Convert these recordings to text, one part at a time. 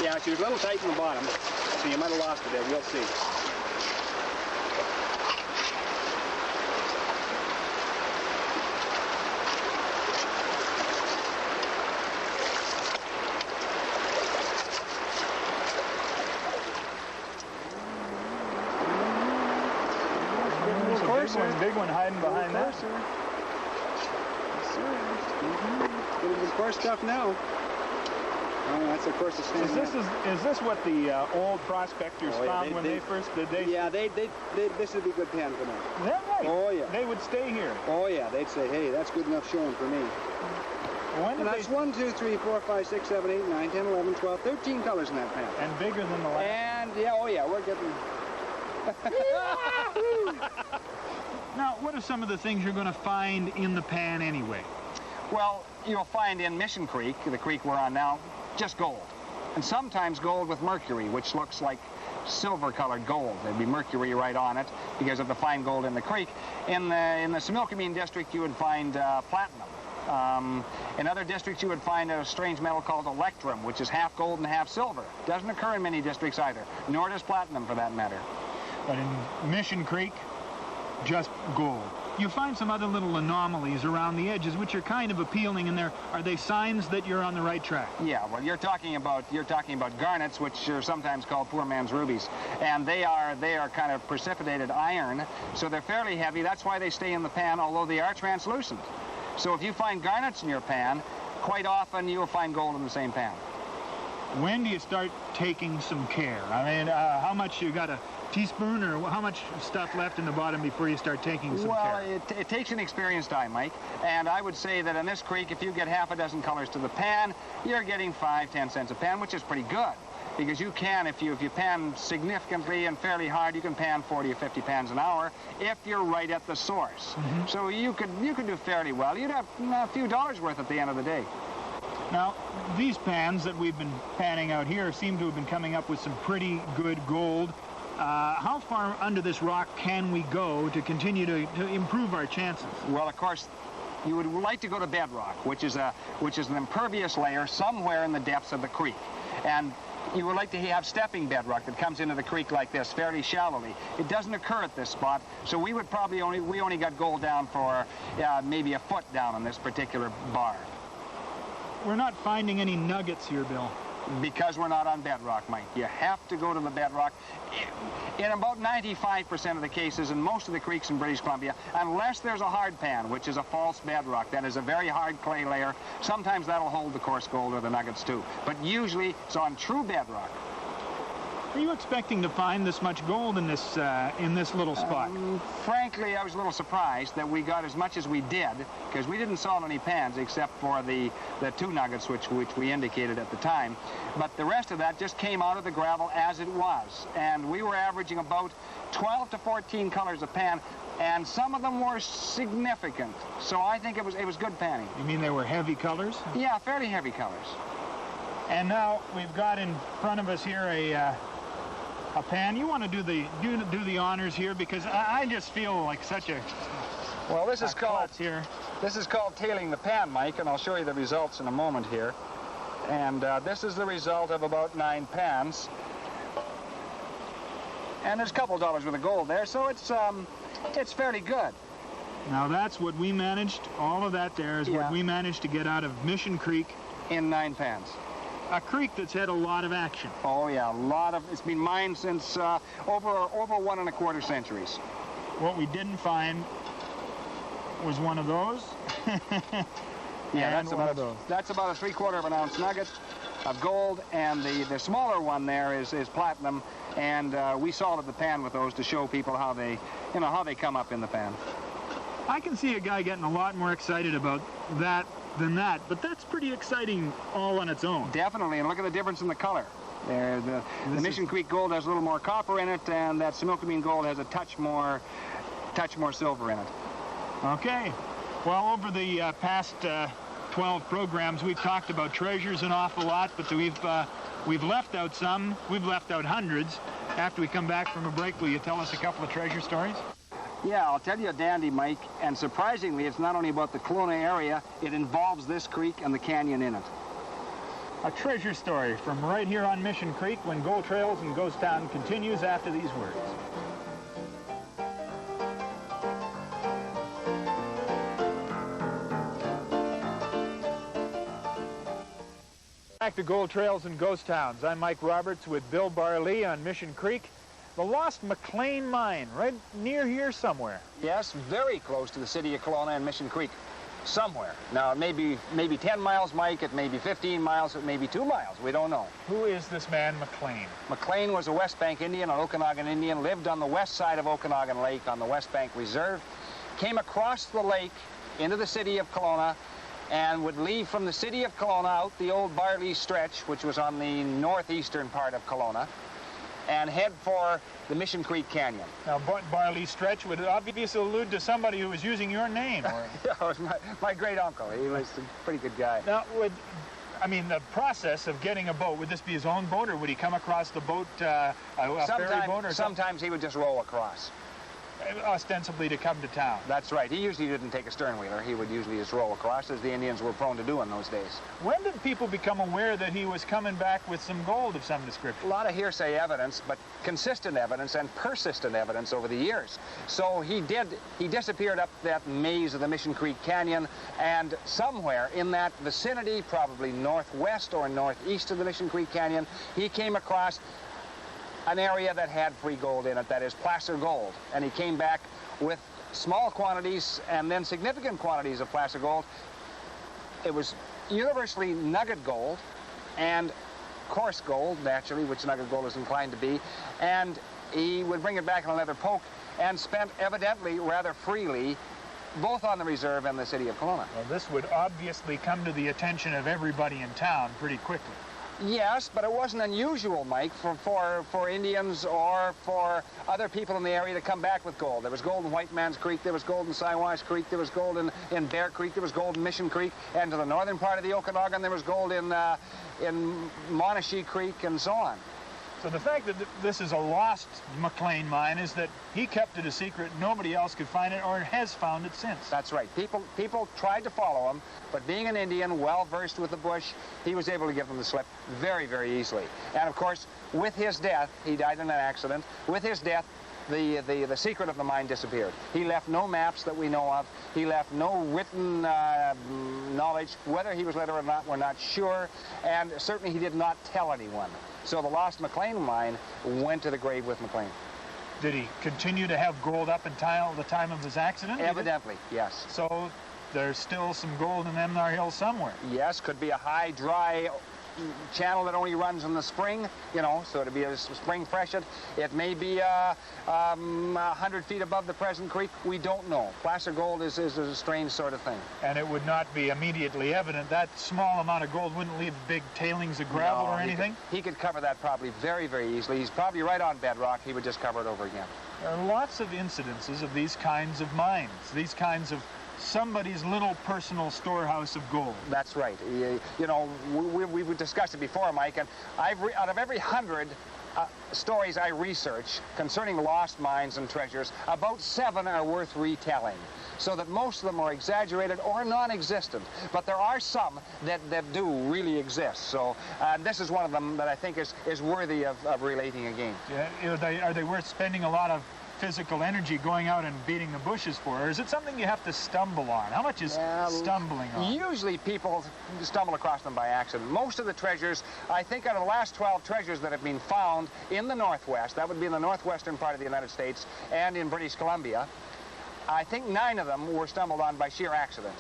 Yeah, she was a little tight in the bottom, so you might have lost it there. We'll see. Big one hiding behind that. Yes, sir. Getting some coarse stuff now. Oh, that's of course the same. Is this what the old prospectors found when they first did? Yeah, this would be good pan for them. Yeah, right. Oh yeah. They would stay here. Oh yeah, they'd say, hey, that's good enough showing for me. And that's 1, 2, 3, 4, 5, 6, 7, 8, 9, 10, 11, 12, 13 colors in that pan. And bigger than the last. And yeah, oh yeah, we're getting. Now, what are some of the things you're going to find in the pan anyway? Well, you'll find in Mission Creek, the creek we're on now, just gold. And sometimes gold with mercury, which looks like silver-colored gold. There'd be mercury right on it because of the fine gold in the creek. In the Similkameen district, you would find platinum. In other districts, you would find a strange metal called electrum, which is half gold and half silver. Doesn't occur in many districts either, nor does platinum for that matter. But in Mission Creek, just gold. You find some other little anomalies around the edges, which are kind of appealing in there. Are they signs that you're on the right track? Yeah, well, you're talking about garnets, which are sometimes called poor man's rubies, and they are kind of precipitated iron, so they're fairly heavy. That's why they stay in the pan, although they are translucent. So if you find garnets in your pan, quite often you'll find gold in the same pan. When do you start taking some care? I mean, how much you got a teaspoon, or how much stuff left in the bottom before you start taking some care? Well, it takes an experienced eye, Mike, and I would say that in this creek, if you get half a dozen colors to the pan, you're getting 5–10 cents a pan, which is pretty good, because you can, if you pan significantly and fairly hard, you can pan 40 or 50 pans an hour if you're right at the source. Mm-hmm. So you could do fairly well. You'd have a few dollars worth at the end of the day. Now, these pans that we've been panning out here seem to have been coming up with some pretty good gold. How far under this rock can we go to continue to improve our chances? Well, of course, you would like to go to bedrock, which is an impervious layer somewhere in the depths of the creek. And you would like to have stepping bedrock that comes into the creek like this, fairly shallowly. It doesn't occur at this spot, so we would probably only got gold down for maybe a foot down on this particular bar. We're not finding any nuggets here, Bill. Because we're not on bedrock, Mike. You have to go to the bedrock. In about 95% of the cases in most of the creeks in British Columbia, unless there's a hard pan, which is a false bedrock, that is a very hard clay layer, sometimes that'll hold the coarse gold or the nuggets too. But usually it's on true bedrock. Are you expecting to find this much gold in this little spot? Frankly, I was a little surprised that we got as much as we did, because we didn't salt any pans except for the 2 nuggets which we indicated at the time. But the rest of that just came out of the gravel as it was. And we were averaging about 12 to 14 colors a pan, and some of them were significant. So I think it was good panning. You mean they were heavy colors? Yeah, fairly heavy colors. And now we've got in front of us here a pan. You want to do the honors here, because I just feel like such a this is called tailing the pan, Mike, and I'll show you the results in a moment here. And this is the result of about 9 pans. And there's a couple dollars worth of gold there, so it's fairly good. Now that's what we managed. All of that there is what we managed to get out of Mission Creek in 9 pans. A creek that's had a lot of action. Oh yeah, it's been mined since over 1 1/4 centuries. What we didn't find was one of those. Yeah, that's about a 3/4 ounce nugget of gold, and the smaller one there is platinum, and we salted the pan with those to show people how they come up in the pan. I can see a guy getting a lot more excited about that than that, but that's pretty exciting all on its own. Definitely, and look at the difference in the color. The Mission Creek gold has a little more copper in it, and that Similkameen gold has a touch more silver in it. Okay. Well, over the past 12 programs, we've talked about treasures an awful lot, but we've left out some. We've left out hundreds. After we come back from a break, will you tell us a couple of treasure stories? Yeah, I'll tell you a dandy, Mike, and surprisingly, it's not only about the Kelowna area, it involves this creek and the canyon in it. A treasure story from right here on Mission Creek when Gold Trails and Ghost Town continues after these words. Back to Gold Trails and Ghost Towns. I'm Mike Roberts with Bill Barlee on Mission Creek. The lost McLean Mine, right near here somewhere. Yes, very close to the city of Kelowna and Mission Creek, somewhere. Now, it may be 10 miles, Mike, it may be 15 miles, it may be 2 miles, we don't know. Who is this man, McLean? McLean was a West Bank Indian, an Okanagan Indian, lived on the west side of Okanagan Lake on the West Bank Reserve, came across the lake into the city of Kelowna, and would leave from the city of Kelowna out the old Barlee stretch, which was on the northeastern part of Kelowna, and head for the Mission Creek Canyon. Now, Barlee stretch would obviously allude to somebody who was using your name. Or... Yeah, it was my great uncle. He was a pretty good guy. Now, the process of getting a boat, would this be his own boat, or would he come across the boat, a ferry boat or something? Sometimes he would just roll across. Ostensibly to come to town. That's right. He usually didn't take a sternwheeler. He would usually just roll across, as the Indians were prone to do in those days. When did people become aware that he was coming back with some gold of some description? A lot of hearsay evidence, but consistent evidence and persistent evidence over the years. So he disappeared up that maze of the Mission Creek Canyon, and somewhere in that vicinity, probably northwest or northeast of the Mission Creek Canyon, he came across an area that had free gold in it, that is placer gold. And he came back with small quantities and then significant quantities of placer gold. It was universally nugget gold and coarse gold, naturally, which nugget gold is inclined to be. And he would bring it back in a leather poke and spent evidently rather freely both on the reserve and the city of Kelowna. Well, this would obviously come to the attention of everybody in town pretty quickly. Yes, but it wasn't unusual, Mike, for Indians or for other people in the area to come back with gold. There was gold in White Man's Creek, there was gold in Siwash Creek, there was gold in Bear Creek, there was gold in Mission Creek, and to the northern part of the Okanagan there was gold in Monashee Creek and so on. So the fact that this is a lost McLean mine is that he kept it a secret. Nobody else could find it or has found it since. That's right. People tried to follow him, but being an Indian, well-versed with the bush, he was able to give them the slip very, very easily. And of course, with his death, he died in an accident, with his death, the secret of the mine disappeared. He left no maps that we know of. He left no written knowledge. Whether he was literate or not, we're not sure. And certainly he did not tell anyone. So the lost McLean mine went to the grave with McLean. Did he continue to have gold up until the time of his accident? Evidently, yes. So there's still some gold in them there hills somewhere. Yes, could be a high, dry channel that only runs in the spring, you know, so it'd be a spring freshet. It may be 100 feet above the present creek. We don't know. Placer gold is a strange sort of thing. And it would not be immediately evident. That small amount of gold wouldn't leave big tailings of gravel or anything? He could cover that probably very, very easily. He's probably right on bedrock. He would just cover it over again. There are lots of incidences of these kinds of mines, these kinds of somebody's little personal storehouse of gold. That's right. You know, we've discussed it before, Mike, and out of every 100 stories I research concerning lost mines and treasures, about 7 are worth retelling, so that most of them are exaggerated or non-existent. But there are some that do really exist. So this is one of them that I think is worthy of relating again. Yeah, are they worth spending a lot of physical energy going out and beating the bushes for, or is it something you have to stumble on? How much is stumbling on? Usually people stumble across them by accident. Most of the treasures, I think out of the last 12 treasures that have been found in the Northwest, that would be in the northwestern part of the United States and in British Columbia, I think 9 of them were stumbled on by sheer accident.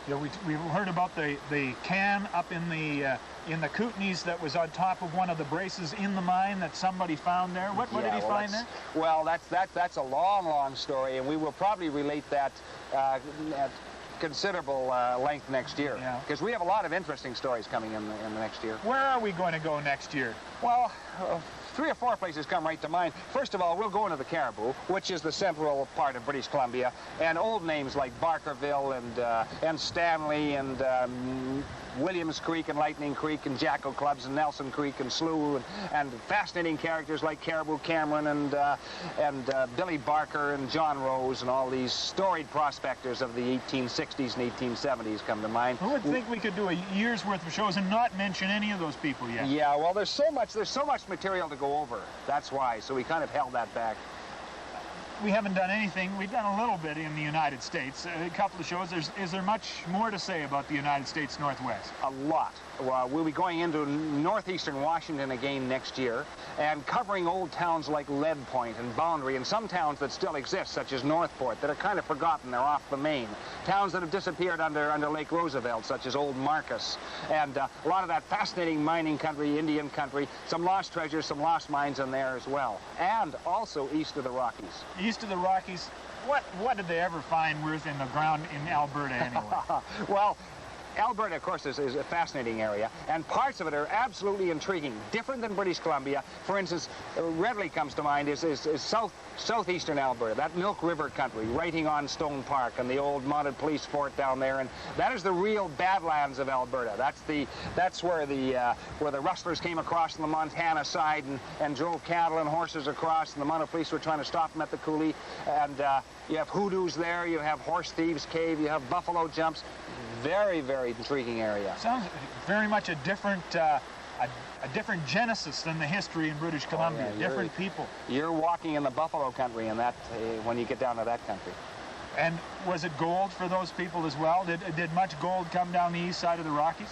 Yeah, we heard about the can up in the Kootenays that was on top of one of the braces in the mine that somebody found there. What did he find there? Well, that's a long, long story, and we will probably relate that at considerable length next year. Because we have a lot of interesting stories coming in the next year. Where are we going to go next year? Well, 3 or 4 places come right to mind. First of all, we'll go into the Caribou, which is the central part of British Columbia, and old names like Barkerville and Stanley and Williams Creek and Lightning Creek and Jacko Clubs and Nelson Creek and Slough and fascinating characters like Caribou Cameron and Billy Barker and John Rose and all these storied prospectors of the 1860s and 1870s come to mind. Who would think we could do a year's worth of shows and not mention any of those people yet? Yeah, well, there's so much material to go over. That's why. So we kind of held that back. We haven't done anything. We've done a little bit in the United States, a couple of shows. Is there much more to say about the United States Northwest? A lot. We'll be going into northeastern Washington again next year and covering old towns like Lead Point and Boundary and some towns that still exist, such as Northport, that are kind of forgotten. They're off the main. Towns that have disappeared under Lake Roosevelt, such as Old Marcus. And a lot of that fascinating mining country, Indian country, some lost treasures, some lost mines in there as well. And also east of the Rockies. East of the Rockies, what did they ever find worth in the ground in Alberta anyway? Well, Alberta, of course, is a fascinating area, and parts of it are absolutely intriguing, different than British Columbia. For instance, readily comes to mind is southeastern Alberta, that Milk River country, writing on Stone Park and the old mounted police fort down there, and that is the real Badlands of Alberta. That's where the rustlers came across on the Montana side and drove cattle and horses across, and the mounted police were trying to stop them at the coulee. And you have hoodoos there, you have Horse Thieves Cave, you have buffalo jumps. Very, very intriguing area. Sounds very much a different genesis than the history in British Columbia. Oh, yeah, different people. You're walking in the buffalo country in that when you get down to that country. And was it gold for those people as well? Did much gold come down the east side of the Rockies?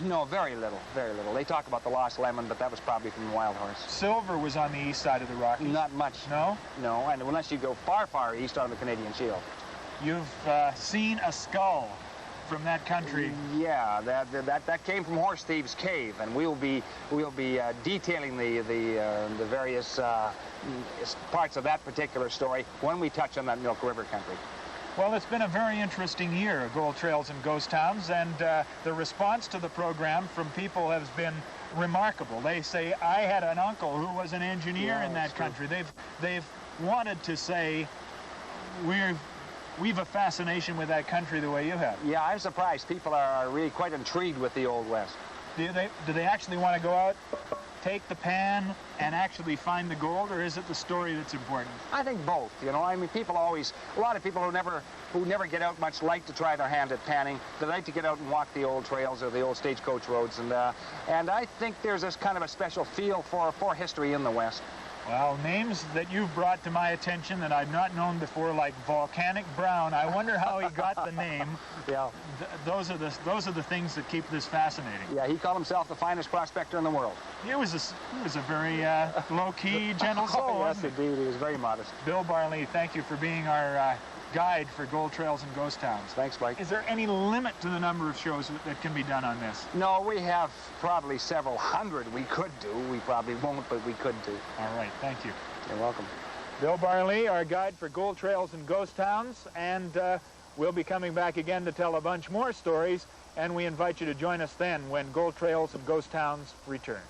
No, very little, very little. They talk about the lost lemon, but that was probably from the Wild Horse. Silver was on the east side of the Rockies? Not much. No? No, and unless you go far, far east on the Canadian Shield. You've seen a skull from that country. Yeah, that came from Horse Thieves Cave, and we'll be detailing the various parts of that particular story when we touch on that Milk River country. Well, it's been a very interesting year of Gold Trails and Ghost Towns, and the response to the program from people has been remarkable. They say, I had an uncle who was an engineer in that country. They've wanted to say, we've a fascination with that country the way you have. Yeah, I'm surprised. People are really quite intrigued with the Old West. Do they actually want to go out, take the pan, and actually find the gold, or is it the story that's important? I think both. You know, I mean, a lot of people who never get out much like to try their hand at panning. They like to get out and walk the old trails or the old stagecoach roads, and I think there's this kind of a special feel for history in the West. Well, names that you've brought to my attention that I've not known before, like Volcanic Brown. I wonder how he got the name. Yeah. Those are the things that keep this fascinating. Yeah, he called himself the finest prospector in the world. He was a very low-key, gentle soul. Oh, yes, indeed. He was very modest. Bill Barlee, thank you for being our guide for Gold Trails and Ghost Towns. Thanks, Mike. Is there any limit to the number of shows that can be done on this? No, we have probably several hundred we could do. We probably won't, but we could do. All right, thank you. You're welcome. Bill Barlee, our guide for Gold Trails and Ghost Towns, and we'll be coming back again to tell a bunch more stories, and we invite you to join us then when Gold Trails and Ghost Towns return.